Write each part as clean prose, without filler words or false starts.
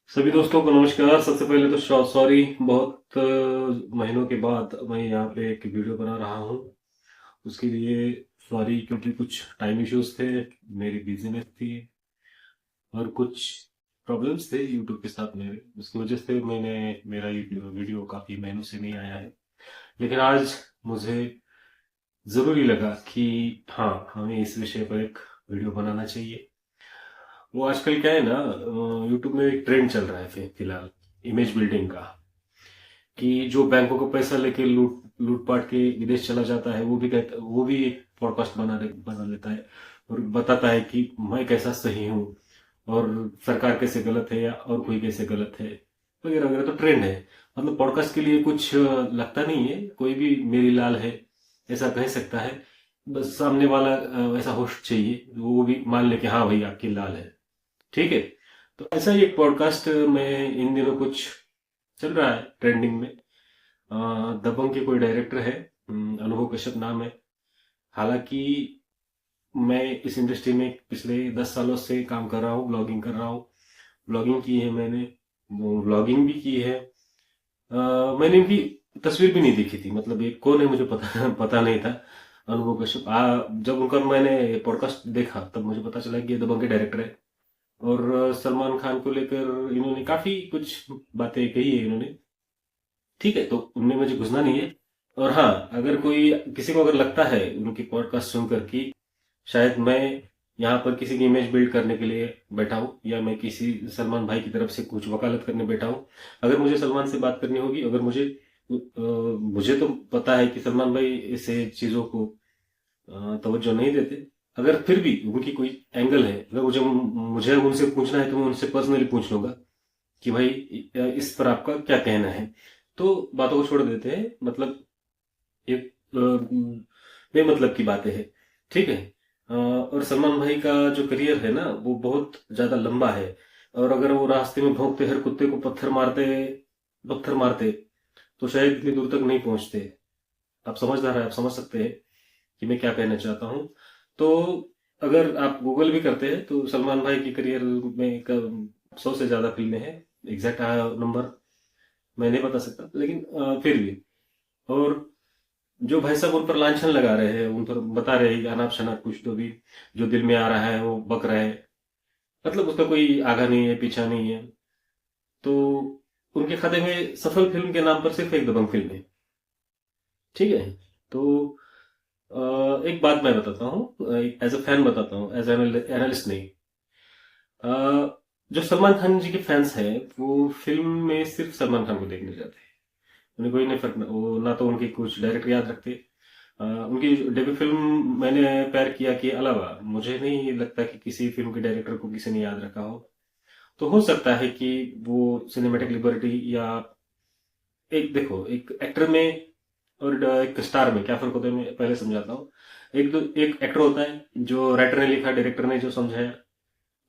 सभी दोस्तों को नमस्कार। सबसे पहले तो सॉरी, बहुत महीनों के बाद मैं यहाँ पे एक वीडियो बना रहा हूँ। उसके लिए सॉरी, क्योंकि कुछ टाइम इश्यूज थे, मेरी बिजीनेस थी और कुछ प्रॉब्लम्स थे यूट्यूब के साथ मेरे। उसकी वजह से मेरा ये वीडियो काफी महीनों से नहीं आया है। लेकिन आज मुझे जरूरी लगा कि हाँ, हमें इस विषय पर एक वीडियो बनाना चाहिए। वो आजकल क्या है ना, यूट्यूब में एक ट्रेंड चल रहा है फिलहाल, इमेज बिल्डिंग का। कि जो बैंकों का पैसा लेके लूटपाट के विदेश चला जाता है, वो भी एक पॉडकास्ट बना लेता है और बताता है कि मैं कैसा सही हूँ और सरकार कैसे गलत है या और कोई कैसे गलत है, वगैरह वगैरह। तो ट्रेंड है। मतलब पॉडकास्ट के लिए कुछ लगता नहीं है, कोई भी मेरी लाल है ऐसा कह सकता है। बस सामने वाला ऐसा होस्ट चाहिए, वो भी मान ले कि हाँ भाई आपकी लाल है। ठीक है। तो ऐसा ही एक पॉडकास्ट में इन दिनों कुछ चल रहा है ट्रेंडिंग में। दबंग के कोई डायरेक्टर है, अनुभव कश्यप नाम है। हालांकि मैं इस इंडस्ट्री में पिछले 10 सालों से काम कर रहा हूँ, ब्लॉगिंग कर रहा हूँ। ब्लॉगिंग की है मैंने, व्लॉगिंग भी की है। मैंने इनकी तस्वीर भी नहीं देखी थी, मतलब ये कौन है मुझे पता पता नहीं था। अनुभव कश्यप, जब उनका मैंने पॉडकास्ट देखा तब मुझे पता चला कि ये दबंग के डायरेक्टर है। और सलमान खान को लेकर इन्होंने काफी कुछ बातें कही है इन्होंने। ठीक है, तो उनमें मुझे घुसना नहीं है। और हाँ, अगर कोई किसी को अगर लगता है उनकी पॉडकास्ट सुनकर कि शायद मैं यहाँ पर किसी की इमेज बिल्ड करने के लिए बैठा हूँ या मैं किसी सलमान भाई की तरफ से कुछ वकालत करने बैठा हूँ। अगर मुझे सलमान से बात करनी होगी, अगर मुझे तो पता है कि सलमान भाई ऐसे चीजों को तवज्जो नहीं देते। अगर फिर भी उनकी कोई एंगल है, अगर मुझे मुझे उनसे पूछना है तो मैं उनसे पर्सनली पूछ लूंगा कि भाई इस पर आपका क्या कहना है। तो बातों को छोड़ देते हैं, मतलब एक बेमतलब की बातें हैं। ठीक है। और सलमान भाई का जो करियर है ना, वो बहुत ज्यादा लंबा है। और अगर वो रास्ते में भौंकते हर कुत्ते को पत्थर मारते तो शायद इतनी दूर तक नहीं पहुंचते। आप समझदार है, आप समझ सकते हैं कि मैं क्या कहना चाहता हूँ। तो अगर आप गूगल भी करते हैं तो सलमान भाई की करियर में 100 से ज्यादा फिल्में हैं। एग्जैक्ट नंबर मैं नहीं बता सकता, लेकिन फिर भी। और जो भाई साहब उन पर लांछन लगा रहे हैं, उन पर बता रहे हैं कि अनाप शनाप कुछ तो भी जो दिल में आ रहा है वो बक रहा है, मतलब उसका कोई आगा नहीं है पीछा नहीं है। तो उनके खाते में सफल फिल्म के नाम पर सिर्फ एक दबंग फिल्म है। ठीक है। तो एक बात मैं बताता हूँ, एज अ फैन बताता हूँ, एज एनालिस्ट नहीं। अ, जो सलमान खान जी के फैंस हैं, वो फिल्म में सिर्फ सलमान खान को देखने जाते हैं। उन्हें कोई नहीं फर्क, वो ना तो उनके कुछ डायरेक्टर याद रखते। उनकी डेब्यू फिल्म मैंने प्यार किया के अलावा मुझे नहीं लगता कि किसी फिल्म के डायरेक्टर को किसी ने याद रखा हो। तो हो सकता है कि वो सिनेमैटिक लिबर्टी या एक, देखो, एक एक्टर में और एक स्टार में क्या फर्क होता है, मैं पहले समझाता हूँ। एक एक्टर होता है जो राइटर ने लिखा, डायरेक्टर ने जो समझाया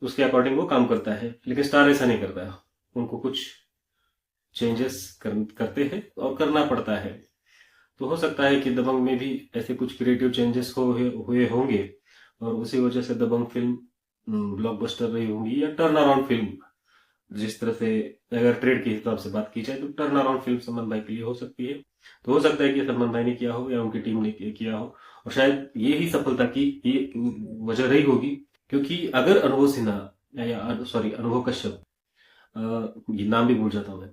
उसके अकॉर्डिंग वो काम करता है। लेकिन स्टार ऐसा नहीं करता है, उनको कुछ करते हैं और करना पड़ता है। तो हो सकता है कि दबंग में भी ऐसे कुछ क्रिएटिव चेंजेस हुए होंगे और उसी वजह से दबंग फिल्म ब्लॉकबस्टर रही होंगी या टर्न अराउंड फिल्म। जिस तरह से अगर ट्रेड के हिसाब से बात की जाए तो टर्न अराउंड फिल्म सलमान भाई के लिए हो सकती है। तो हो सकता है कि सलमान भाई ने किया हो या उनकी टीम ने किया हो। और शायद ये ही सफलता की ये वजह रही होगी। क्योंकि अगर अनुभव सिन्हा या सॉरी अनुभव कश्यप, ये नाम भी भूल जाता हूँ मैं।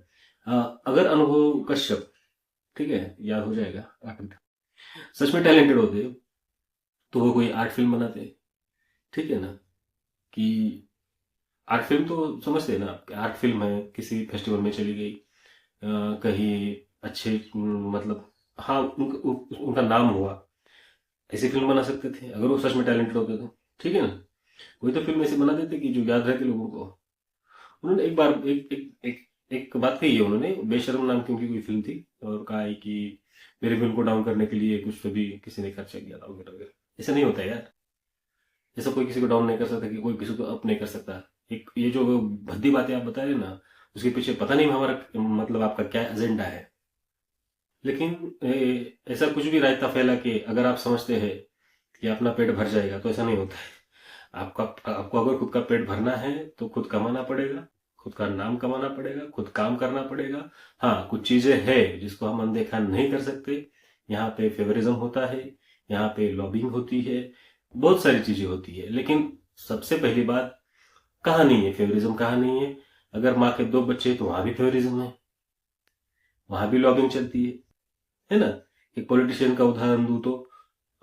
अगर अनुभव कश्यप, ठीक है, याद हो जाएगा आखिर तक, सच में टैलेंटेड होते तो वो कोई आर्ट फिल्म बनाते। ठीक है ना। कि आर्ट फिल्म तो समझते हैं ना, आर्ट फिल्म है, किसी फेस्टिवल में चली गई, कहीं अच्छे, मतलब हाँ, उनका नाम हुआ, ऐसी फिल्म बना सकते थे अगर वो सच में टैलेंटेड होते तो। ठीक है ना। कोई तो फिल्म ऐसी बना देते कि जो याद रहती लोगों को। उन्होंने एक बार एक बात कही है उन्होंने, बेशर्म नाम की उनकी कोई फिल्म थी, और कहा है कि मेरे फिल्म को डाउन करने के लिए कुछ तो भी किसी ने खर्चा किया था वगैरह वगैरह। ऐसा नहीं होता यार। ऐसा कोई किसी को डाउन नहीं कर सकता कि कोई किसी को अप नहीं कर सकता। एक ये जो भद्दी बातें आप बता रहे हैं ना, उसके पीछे पता नहीं हमारा मतलब आपका क्या एजेंडा है। लेकिन ऐसा कुछ भी रायता फैला के अगर आप समझते हैं कि अपना पेट भर जाएगा, तो ऐसा नहीं होता है। आपका आपको अगर खुद का पेट भरना है तो खुद कमाना पड़ेगा, खुद का नाम कमाना पड़ेगा, खुद काम करना पड़ेगा। हाँ, कुछ चीजें हैं जिसको हम अनदेखा नहीं कर सकते। यहाँ पे फेवरिज्म होता है, यहाँ पे लॉबिंग होती है, बहुत सारी चीजें होती है। लेकिन सबसे पहली बात, कहाँ नहीं है फेवरिज्म, कहाँ नहीं है? अगर माँ के 2 बच्चे हैं तो वहां भी फेवरिज्म है, वहां भी लॉबिंग चलती है ना? एक पॉलिटिशियन का उदाहरण दूं तो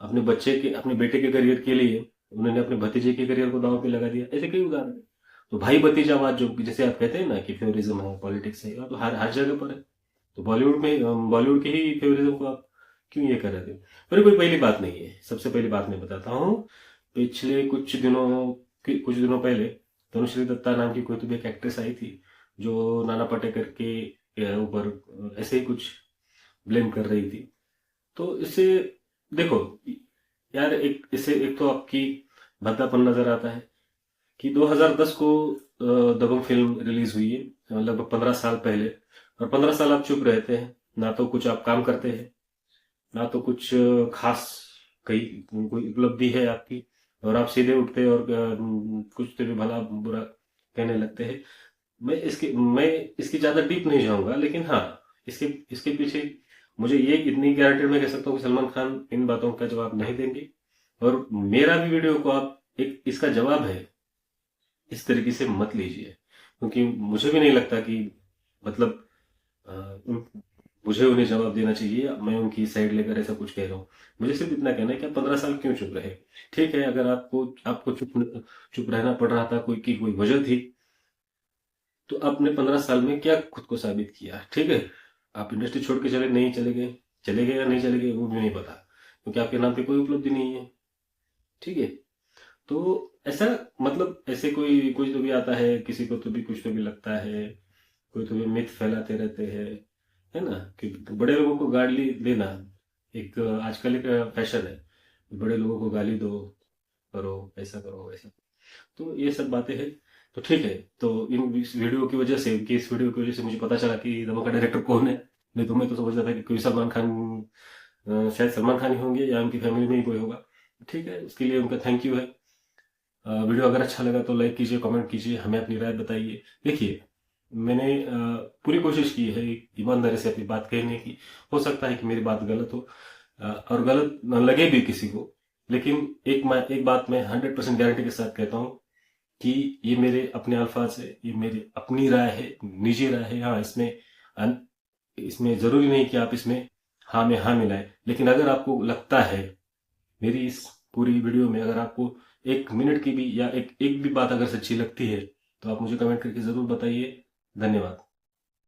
अपने बेटे के करियर के लिए उन्होंने अपने भतीजे के करियर को दांव पे लगा दिया। ऐसे कई उदाहरण है। तो भाई भतीजावाद जो जैसे आप कहते हैं ना कि फेवरिज्म है, पॉलिटिक्स है, तो हर हर जगह पर है। तो बॉलीवुड के ही फेवरिज्म को आप क्यों ये कर रहे थे? पर कोई पहली बात नहीं है। सबसे पहली बात मैं बताता हूँ। पिछले कुछ दिनों पहले तनुश्री दत्ता नाम की कोई तो भी एक एक्ट्रेस आई थी, जो नाना पाटेकर के ऊपर ऐसे ही कुछ ब्लेम कर रही थी। तो इससे देखो यार, एक इससे एक तो आपकी भद्दापन नजर आता है कि 2010 को दबंग फिल्म रिलीज हुई है, लगभग 15 साल पहले। और 15 साल आप चुप रहते हैं, ना तो कुछ आप काम करते हैं, ना तो कुछ खास कई कोई उपलब्धि है आपकी, और आप सीधे उठते और कुछ तो भी भला बुरा कहने लगते हैं। मैं इसकी ज्यादा डीप नहीं जाऊंगा, लेकिन हाँ, इसके इसके पीछे मुझे ये इतनी गारंटी मैं कह सकता हूँ कि सलमान खान इन बातों का जवाब नहीं देंगे। और मेरा भी वीडियो को आप एक इसका जवाब है इस तरीके से मत लीजिए, क्योंकि मुझे भी नहीं लगता कि मतलब अ, मुझे उन्हें जवाब देना चाहिए, मैं उनकी साइड लेकर ऐसा कुछ कह रहा हूँ। मुझे सिर्फ इतना कहना है कि आप 15 साल क्यों चुप रहे? ठीक है, अगर आपको आपको चुप रहना पड़ रहा था, कोई वजह थी, तो आपने 15 साल में क्या खुद को साबित किया? ठीक है, आप इंडस्ट्री छोड़ के चले गए या नहीं चले गए वो भी नहीं पता, क्योंकि आपके नाम पे कोई उपलब्धि नहीं है। ठीक है, तो ऐसा मतलब ऐसे कोई तो भी आता है, किसी को तो भी कुछ तो भी लगता है, कोई तो भी मिथ फैलाते रहते हैं, है ना? कि बड़े लोगों को गाली देना एक आजकल एक फैशन है। बड़े लोगों को गाली दो, करो ऐसा करो वैसा। तो ये सब बातें हैं। तो ठीक है, तो इस वीडियो की वजह से, इनकी इस वीडियो की वजह से मुझे पता चला कि दबंग का डायरेक्टर कौन है। नहीं तो मैं तो समझ रहा था कि कोई सलमान खान, शायद सलमान खान ही होंगे या उनकी फैमिली में ही कोई होगा। ठीक है, उसके लिए उनका थैंक यू है। वीडियो अगर अच्छा लगा तो लाइक कीजिए, कमेंट कीजिए, हमें अपनी राय बताइए। देखिए, मैंने पूरी कोशिश की है ईमानदारी से अपनी बात कहने की। हो सकता है कि मेरी बात गलत हो, और गलत न लगे भी किसी को, लेकिन एक बात मैं 100% गारंटी के साथ कहता हूँ कि ये मेरे अपने अल्फाज है, ये मेरी अपनी राय है, निजी राय है। हाँ, इसमें जरूरी नहीं कि आप इसमें हाँ में हाँ मिलाएं, लेकिन अगर आपको लगता है मेरी इस पूरी वीडियो में, अगर आपको 1 मिनट की भी या एक एक भी बात अगर सच्ची लगती है, तो आप मुझे कमेंट करके जरूर बताइए। धन्यवाद।